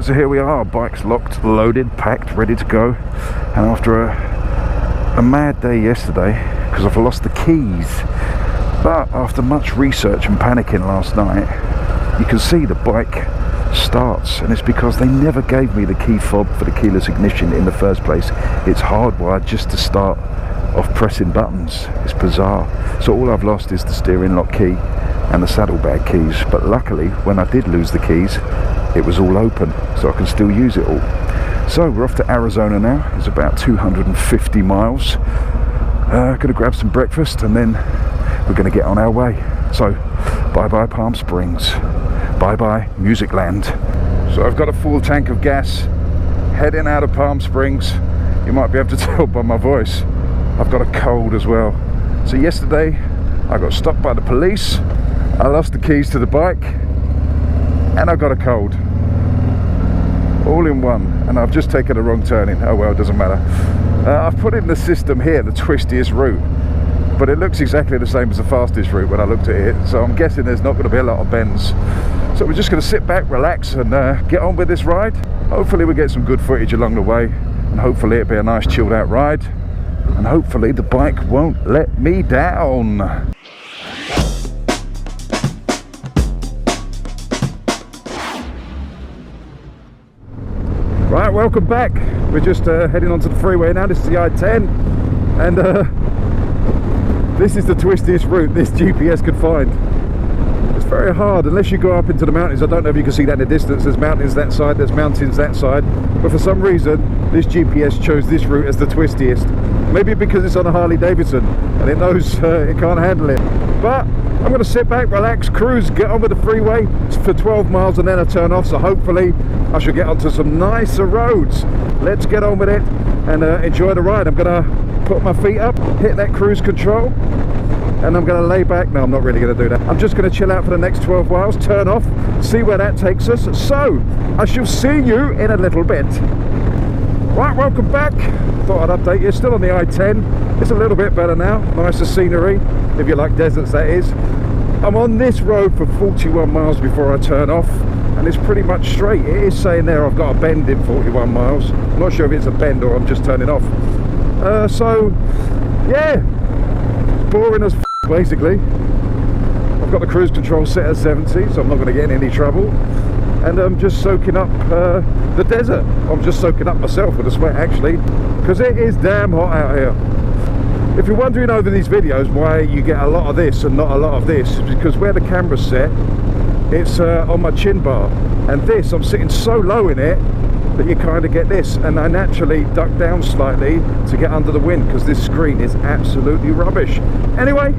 so here we are, bike's locked, loaded, packed, ready to go. And after a mad day yesterday, because I've lost the keys, but after much research and panicking last night, you can see the bike starts, and it's because they never gave me the key fob for the keyless ignition in the first place. It's hardwired just to start off pressing buttons. It's bizarre. So all I've lost is the steering lock key and the saddlebag keys, but luckily when I did lose the keys, it was all open, so I can still use it all. So we're off to Arizona now. It's about 250 miles. Gonna grab some breakfast and then we're gonna get on our way. So bye bye Palm Springs, bye bye Music Land. So I've got a full tank of gas heading out of Palm Springs. You might be able to tell by my voice, I've got a cold as well. So yesterday I got stopped by the police, I lost the keys to the bike, and I got a cold. All in one, and I've just taken a wrong turning. Oh well, it doesn't matter. I've put in the system here the twistiest route, but it looks exactly the same as the fastest route when I looked at it, so I'm guessing there's not going to be a lot of bends. So we're just going to sit back, relax, and get on with this ride. Hopefully we get some good footage along the way, and hopefully it'll be a nice chilled out ride, and hopefully the bike won't let me down. Right, welcome back. We're just heading onto the freeway now. This is the I-10, and this is the twistiest route this GPS could find. It's very hard unless you go up into the mountains. I don't know if you can see that in the distance. There's mountains that side, there's mountains that side, but for some reason this GPS chose this route as the twistiest. Maybe because it's on a Harley Davidson and it knows it can't handle it. But I'm going to sit back, relax, cruise, get on with the freeway for 12 miles and then I turn off, so hopefully I should get onto some nicer roads. Let's get on with it and enjoy the ride. I'm going to put my feet up, hit that cruise control, and I'm going to lay back. No, I'm not really going to do that. I'm just going to chill out for the next 12 miles, turn off, see where that takes us. So I shall see you in a little bit. Right, welcome back. Thought I'd update you. Still on the I-10. It's a little bit better now. Nicer scenery, if you like deserts, that is. I'm on this road for 41 miles before I turn off, and it's pretty much straight. It is saying there I've got a bend in 41 miles. I'm not sure if it's a bend or I'm just turning off. So yeah, it's boring as basically. I've got the cruise control set at 70, so I'm not going to get in any trouble. And I'm just soaking up the desert. I'm just soaking up myself with the sweat actually, because it is damn hot out here. If you're wondering over these videos why you get a lot of this and not a lot of this, it's because where the camera's set, it's on my chin bar, and this, I'm sitting so low in it that you kind of get this, and I naturally duck down slightly to get under the wind because this screen is absolutely rubbish. Anyway,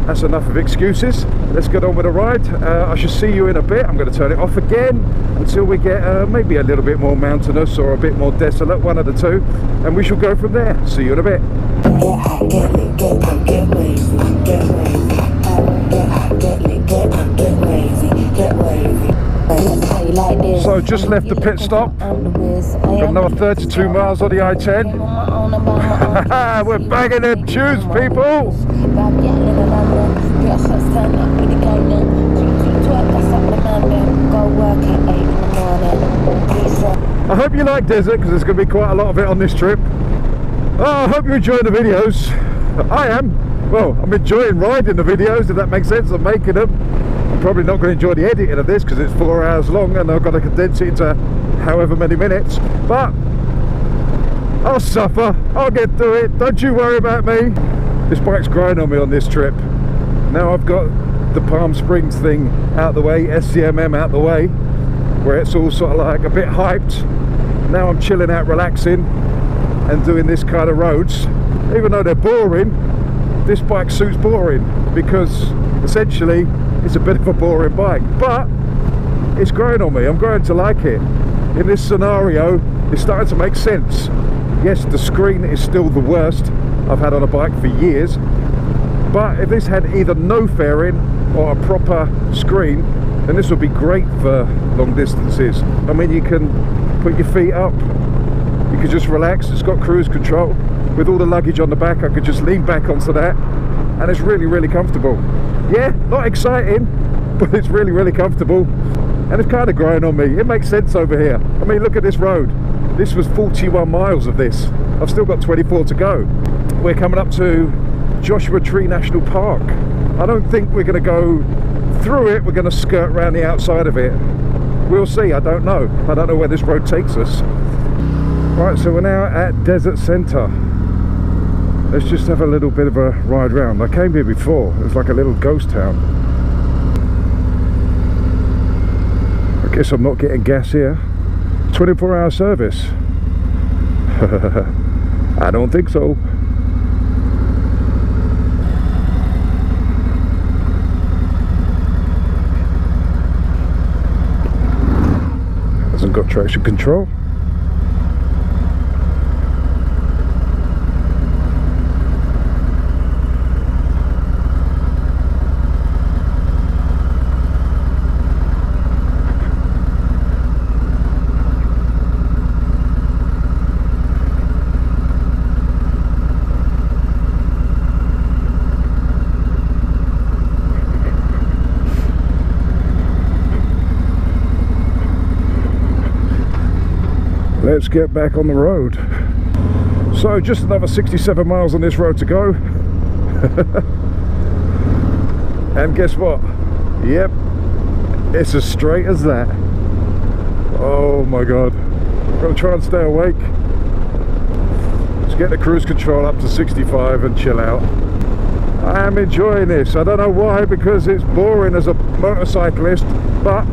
that's enough of excuses. Let's get on with the ride. I shall see you in a bit. I'm going to turn it off again until we get maybe a little bit more mountainous or a bit more desolate, one of the two, and we shall go from there. See you in a bit. So just left the pit stop. Got another 32 miles on the I-10. We're banging them tunes, people. I hope you like desert, because there's going to be quite a lot of it on this trip. I hope you're enjoying the videos. I am. Well, I'm enjoying riding the videos, if that makes sense. I'm making them. I'm probably not going to enjoy the editing of this because it's 4 hours long and I've got to condense it into however many minutes. But I'll suffer. I'll get through it. Don't you worry about me. This bike's growing on me on this trip. Now I've got the Palm Springs thing out the way, SCMM out the way, where it's all sort of like a bit hyped. Now I'm chilling out, relaxing, and doing this kind of roads. Even though they're boring, this bike suits boring, because essentially it's a bit of a boring bike, but it's growing on me. I'm growing to like it. In this scenario, it's starting to make sense. Yes, the screen is still the worst I've had on a bike for years, but if this had either no fairing or a proper screen, then this would be great for long distances. I mean, you can put your feet up, you can just relax. It's got cruise control. With all the luggage on the back, I could just lean back onto that, and it's really, really comfortable. Yeah, not exciting, but it's really, really comfortable. and it's kind of growing on me. It makes sense over here. I mean, look at this road. This was 41 miles of this. I've still got 24 to go. We're coming up to Joshua Tree National Park. I don't think we're going to go through it. We're going to skirt around the outside of it. We'll see. I don't know. I don't know where this road takes us. Right, so we're now at Desert Center. Let's just have a little bit of a ride round. I came here before. It was like a little ghost town. I guess I'm not getting gas here. 24-hour service. I don't think so. Hasn't got traction control. Let's get back on the road. So just another 67 miles on this road to go. And guess what? Yep, it's as straight as that. Oh my god. I'm gonna try and stay awake. Let's get the cruise control up to 65 and chill out. I am enjoying this. I don't know why, because it's boring as a motorcyclist, but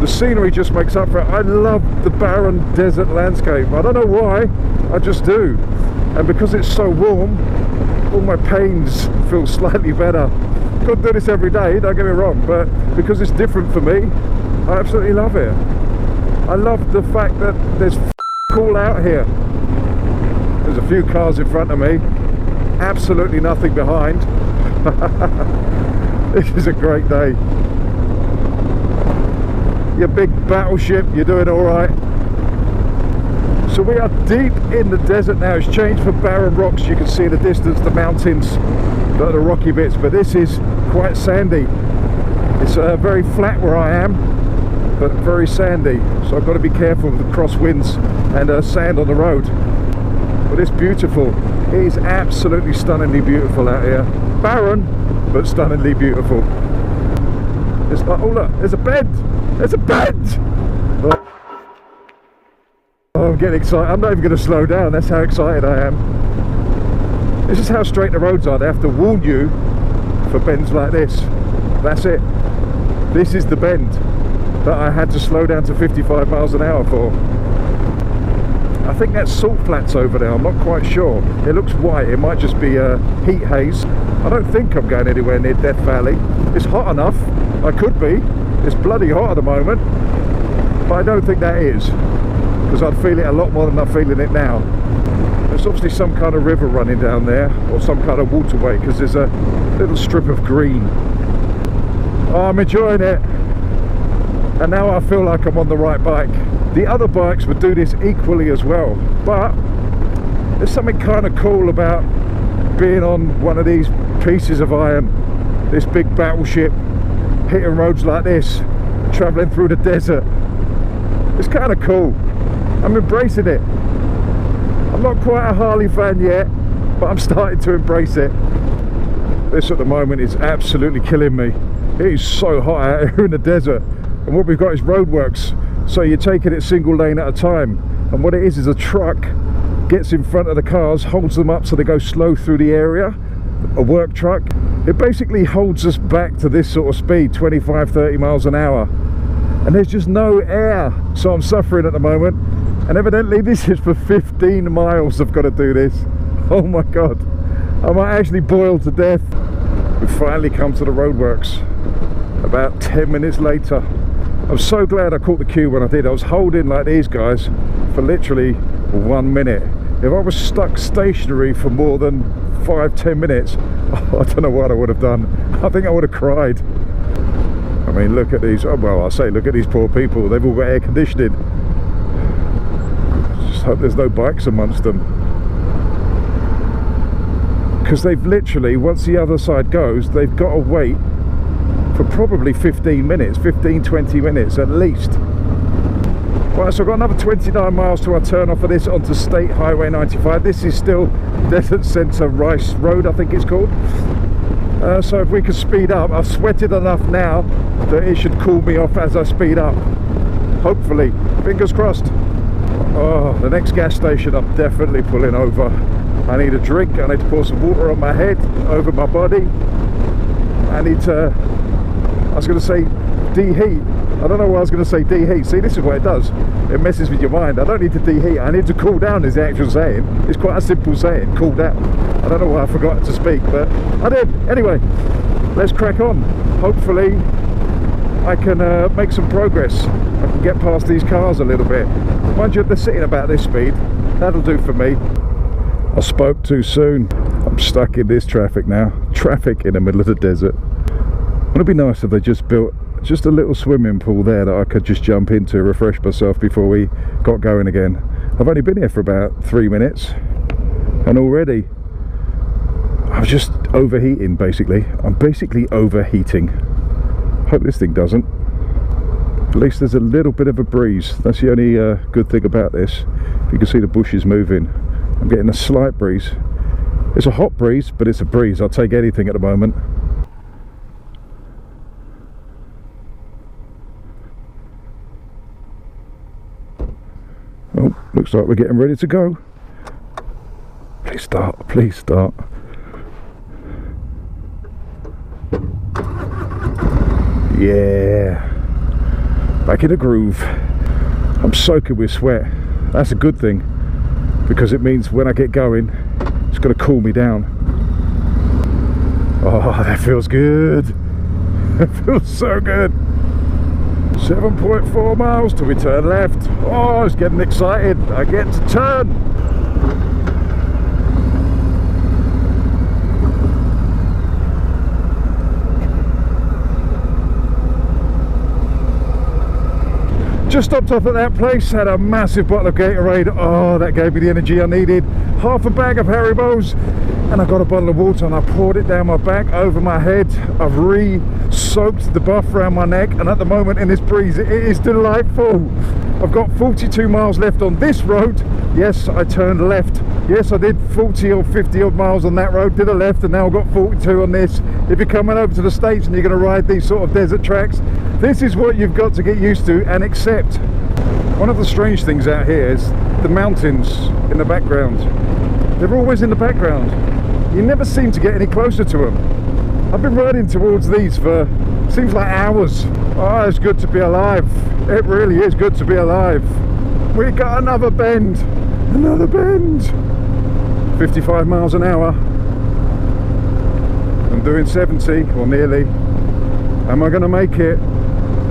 the scenery just makes up for it. I love the barren desert landscape. I don't know why, I just do. And because it's so warm, all my pains feel slightly better. I can't do this every day, don't get me wrong, but because it's different for me, I absolutely love it. I love the fact that there's cool out here. There's a few cars in front of me, absolutely nothing behind. This is a great day. Your big battleship, you're doing all right. So we are deep in the desert now. It's changed from barren rocks. You can see in the distance the mountains, the rocky bits, but this is quite sandy. It's very flat where I am, but very sandy. So I've got to be careful of the crosswinds and sand on the road. But it's beautiful. It is absolutely stunningly beautiful out here. Barren, but stunningly beautiful. It's like, oh look, there's a bend. There's a bend! Oh, I'm getting excited. I'm not even going to slow down. That's how excited I am. This is how straight the roads are. They have to warn you for bends like this. That's it. This is the bend that I had to slow down to 55 miles an hour for. I think that's salt flats over there. I'm not quite sure. It looks white. It might just be heat haze. I don't think I'm going anywhere near Death Valley. It's hot enough. I could be. It's bloody hot at the moment, but I don't think that is, because I'd feel it a lot more than I'm feeling it now. There's obviously some kind of river running down there, or some kind of waterway, because there's a little strip of green. Oh, I'm enjoying it, and now I feel like I'm on the right bike. The other bikes would do this equally as well, but there's something kind of cool about being on one of these pieces of iron, this big battleship, hitting roads like this, travelling through the desert. It's kind of cool. I'm embracing it. I'm not quite a Harley fan yet, but I'm starting to embrace it. This at the moment is absolutely killing me. It is so hot out here in the desert, and what we've got is roadworks, so you're taking it single lane at a time, and what it is a truck gets in front of the cars, holds them up so they go slow through the area. A work truck. It basically holds us back to this sort of speed, 25-30 miles an hour, and there's just no air, so I'm suffering at the moment. And evidently this is for 15 miles I've got to do this. Oh my god, I might actually boil to death. We've finally come to the roadworks about 10 minutes later. I'm so glad I caught the queue when I did. I was holding like these guys for literally 1 minute. If I was stuck stationary for more than 5-10 minutes, I don't know what I would have done. I think I would have cried. I mean, look at these, oh, well, I say look at these poor people. They've all got air conditioning. Just hope there's no bikes amongst them, because they've literally, once the other side goes, they've got to wait for probably 15 minutes, 15-20 minutes at least. Right, so I've got another 29 miles till I turn off of this onto State Highway 95. This is still Desert Centre Rice Road, I think it's called. So if we could speed up, I've sweated enough now that it should cool me off as I speed up. Hopefully, fingers crossed. Oh, the next gas station I'm definitely pulling over. I need a drink, I need to pour some water on my head, over my body. I need to, I was going to say deheat. I don't know why I was going to say deheat. See, this is what it does. It messes with your mind. I don't need to deheat. I need to cool down is the actual saying. It's quite a simple saying, cool down. I don't know why I forgot to speak, but I did. Anyway, let's crack on. Hopefully I can make some progress. I can get past these cars a little bit. Mind you, if they're sitting about this speed, that'll do for me. I spoke too soon. I'm stuck in this traffic now. Traffic in the middle of the desert. Wouldn't it be nice if they just built just a little swimming pool there that I could just jump into, refresh myself before we got going again. I've only been here for about 3 minutes and already I'm just overheating basically. I'm basically overheating. Hope this thing doesn't. At least there's a little bit of a breeze. That's the only good thing about this. If you can see the bushes moving, I'm getting a slight breeze. It's a hot breeze, but it's a breeze. I'll take anything at the moment. Oh, looks like we're getting ready to go. Please start, please start. Yeah, back in the groove. I'm soaking with sweat. That's a good thing, because it means when I get going, it's going to cool me down. Oh, that feels good. That feels so good. 7.4 miles till we turn left. Oh, it's getting excited. I get to turn. Just stopped off at that place, had a massive bottle of Gatorade. Oh, that gave me the energy I needed. Half a bag of Haribos, and I got a bottle of water and I poured it down my back, over my head. I've re-soaked the buff around my neck, and at the moment in this breeze, it is delightful. I've got 42 miles left on this road. Yes, I turned left. Yes, I did 40 or 50 odd miles on that road, did a left, and now I've got 42 on this. If you're coming over to the States and you're going to ride these sort of desert tracks, this is what you've got to get used to and accept. One of the strange things out here is the mountains in the background. They're always in the background. You never seem to get any closer to them. I've been riding towards these for, seems like hours. Oh, it's good to be alive. It really is good to be alive. We got another bend. Another bend. 55 miles an hour. I'm doing 70, or nearly. Am I going to make it?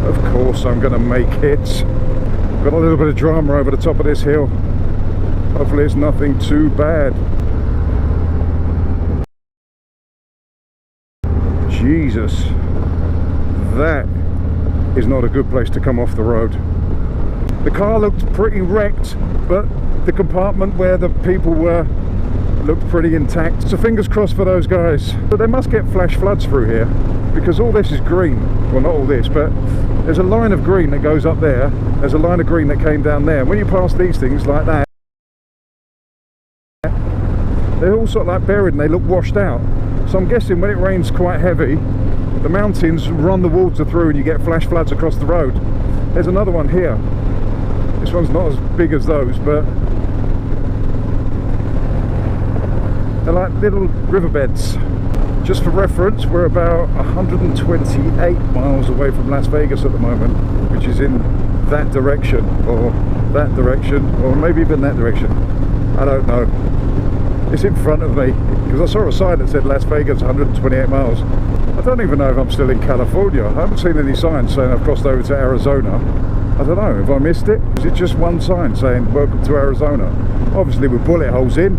Of course I'm going to make it. Got a little bit of drama over the top of this hill. Hopefully it's nothing too bad. Jesus, that is not a good place to come off the road. The car looked pretty wrecked, but the compartment where the people were looked pretty intact. So fingers crossed for those guys. But they must get flash floods through here, because all this is green. Well, not all this, but there's a line of green that goes up there. There's a line of green that came down there. When you pass these things like that, they're all sort of like buried and they look washed out. So I'm guessing when it rains quite heavy, the mountains run the water through and you get flash floods across the road. There's another one here. This one's not as big as those, but they're like little riverbeds. Just for reference, we're about 128 miles away from Las Vegas at the moment, which is in that direction, or maybe even that direction. I don't know. It's in front of me, because I saw a sign that said Las Vegas 128 miles. I don't even know if I'm still in California. I haven't seen any signs saying I've crossed over to Arizona. I don't know, have I missed it? Is it just one sign saying welcome to Arizona? Obviously with bullet holes in.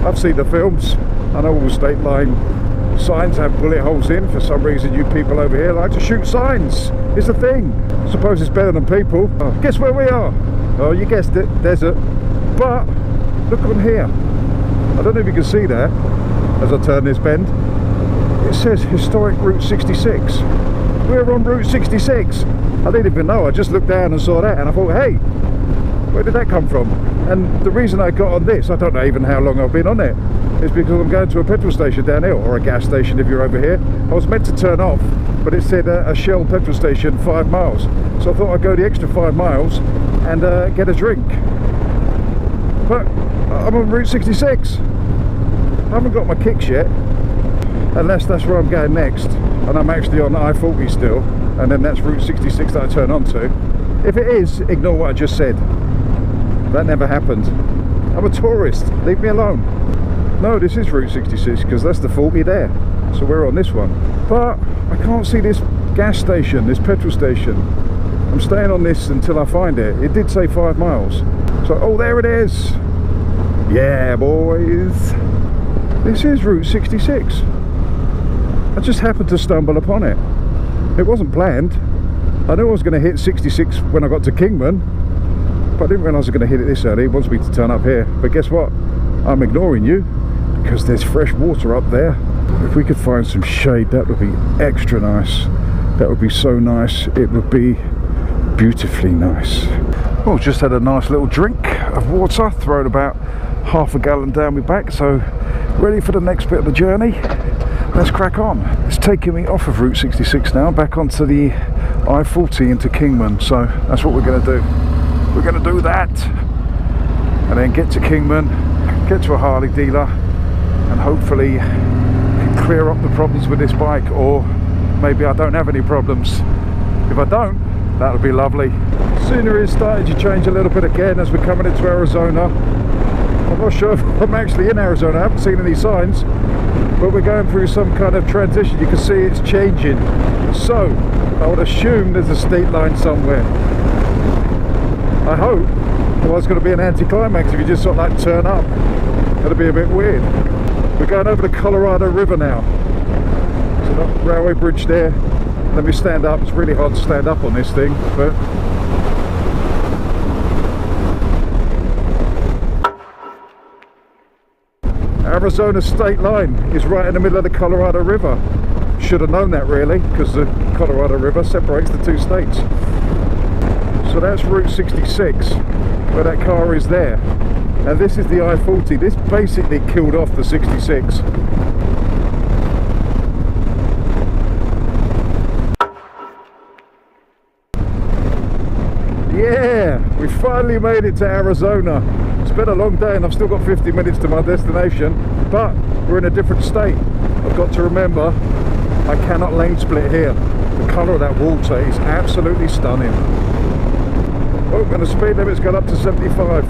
I've seen the films. I know all state line signs have bullet holes in. For some reason you people over here like to shoot signs. It's a thing. I suppose it's better than people. Oh, guess where we are? Oh, you guessed it, desert. But look on here. I don't know if you can see that as I turn this bend. It says historic Route 66. we're on Route 66. I didn't even know, I just looked down and saw that and I thought, hey, where did that come from? And the reason I got on this, I don't know even how long I've been on it, is because I'm going to a petrol station down here, or a gas station if you're over here. I was meant to turn off, but it said a Shell petrol station 5 miles. So I thought I'd go the extra 5 miles and get a drink. But I'm on Route 66. I haven't got my kicks yet, unless that's where I'm going next. And I'm actually on I-40 still, and then that's Route 66 that I turn onto. If it is, ignore what I just said. That never happened. I'm a tourist, leave me alone. No, this is Route 66 because that's the 40 there. So we're on this one. But I can't see this gas station, this petrol station. I'm staying on this until I find it. It did say 5 miles. So, oh, there it is. Yeah, boys. This is Route 66. I just happened to stumble upon it. It wasn't planned. I knew I was going to hit 66 when I got to Kingman, but I didn't realise I was going to hit it this early. It wants me to turn up here. But guess what? I'm ignoring you because there's fresh water up there. If we could find some shade, that would be extra nice. That would be so nice. It would be beautifully nice. Well, just had a nice little drink of water, thrown about half a gallon down my back, so ready for the next bit of the journey. Let's crack on. It's taking me off of Route 66 now, back onto the I-40 into Kingman, so that's what we're going to do. We're going to do that and then get to Kingman, get to a Harley dealer, and hopefully clear up the problems with this bike, or maybe I don't have any problems. If I don't, that would be lovely. Scenery is starting to change a little bit again as we're coming into Arizona. I'm not sure if I'm actually in Arizona, I haven't seen any signs, but we're going through some kind of transition. You can see it's changing, so I would assume there's a state line somewhere. I hope. Well, it's going to be an anticlimax if you just sort of like turn up. That'll be a bit weird. We're going over the Colorado River now. So that railway bridge there. Let me stand up. It's really hard to stand up on this thing, but Arizona state line is right in the middle of the Colorado River. Should have known that really, because the Colorado River separates the two states. So that's Route 66, where that car is there. And this is the I-40. This basically killed off the 66. Yeah, we finally made it to Arizona. It's been a long day and I've still got 50 minutes to my destination, but we're in a different state. I've got to remember, I cannot lane split here. The colour of that water is absolutely stunning. Oh, and the speed limit's gone up to 75.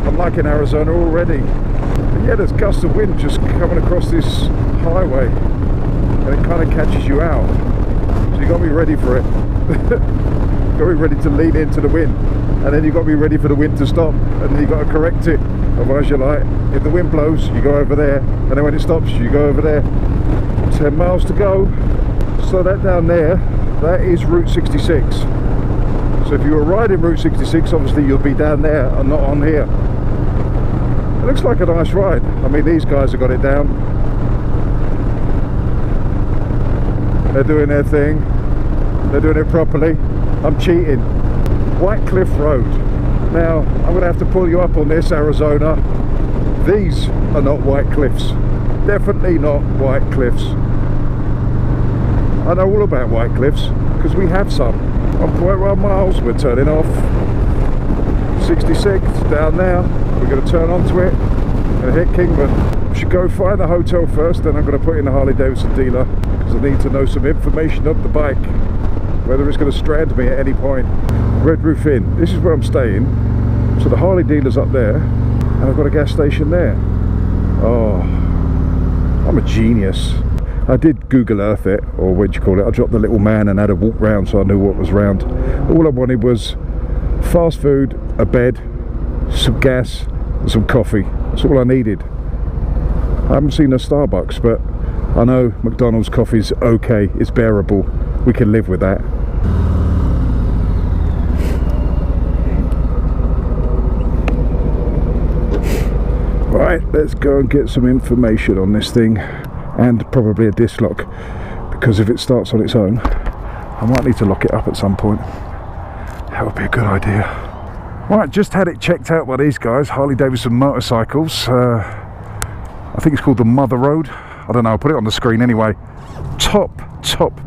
I'm liking Arizona already. But yeah, there's gusts of wind just coming across this highway and it kind of catches you out. So you got to be ready for it. You've got to be ready to lean into the wind, and then you've got to be ready for the wind to stop, and then you've got to correct it. Otherwise you're like, if the wind blows, you go over there, and then when it stops, you go over there. 10 miles to go. So that down there, that is Route 66. So if you were riding Route 66, obviously you'll be down there and not on here. It looks like a nice ride. I mean, these guys have got it down. They're doing their thing. They're doing it properly. I'm cheating. White Cliff Road. Now, I'm going to have to pull you up on this, Arizona. These are not white cliffs. Definitely not white cliffs. I know all about white cliffs because we have some. 1.1 miles, we're turning off. 66 down there. We're going to turn onto it and hit Kingman. I should go find the hotel first, then I'm going to put in the Harley Davidson dealer because I need to know some information of the bike, whether it's going to strand me at any point. Red Roof Inn, this is where I'm staying. So the Harley dealer's up there and I've got a gas station there. Oh, I'm a genius. I did Google Earth it, or what do you call it. I dropped the little man and had a walk round so I knew what was round. All I wanted was fast food, a bed, some gas and some coffee. That's all I needed. I haven't seen a Starbucks, but I know McDonald's coffee's okay, it's bearable. We can live with that. Right, let's go and get some information on this thing, and probably a disc lock, because if it starts on its own, I might need to lock it up at some point. That would be a good idea. Right, just had it checked out by these guys, Harley Davidson motorcycles. I think it's called the Mother Road. I don't know, I'll put it on the screen anyway. Top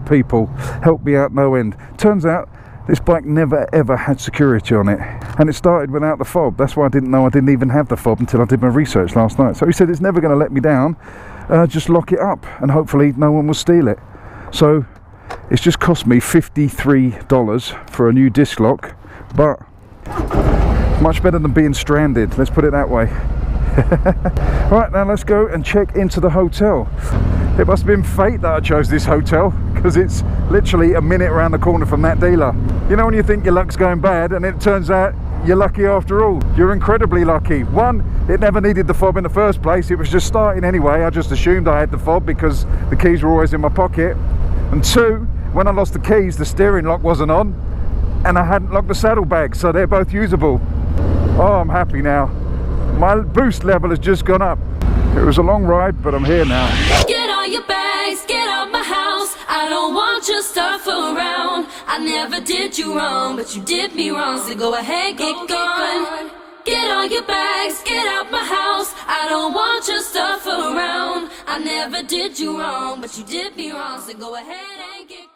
people, helped me out no end. Turns out this bike never ever had security on it, and it started without the fob. That's why I didn't know I didn't even have the fob until I did my research last night. So he said it's never going to let me down, just lock it up and hopefully no one will steal it. So it's just cost me $53 for a new disc lock, but much better than being stranded, let's put it that way. Right, now let's go and check into the hotel. It must have been fate that I chose this hotel, because it's literally a minute around the corner from that dealer. You know when you think your luck's going bad and it turns out you're lucky after all. You're incredibly lucky. One, it never needed the fob in the first place, it was just starting anyway. I just assumed I had the fob because the keys were always in my pocket. And two, when I lost the keys, the steering lock wasn't on and I hadn't locked the saddlebag, so they're both usable. Oh, I'm happy now. My boost level has just gone up. It was a long ride, but I'm here now. Get all your bags, get out my house. I don't want your stuff around. I never did you wrong, but you did me wrong. So go ahead, get gone. Get all your bags, get out my house. I don't want your stuff around. I never did you wrong, but you did me wrong. So go ahead and get gone.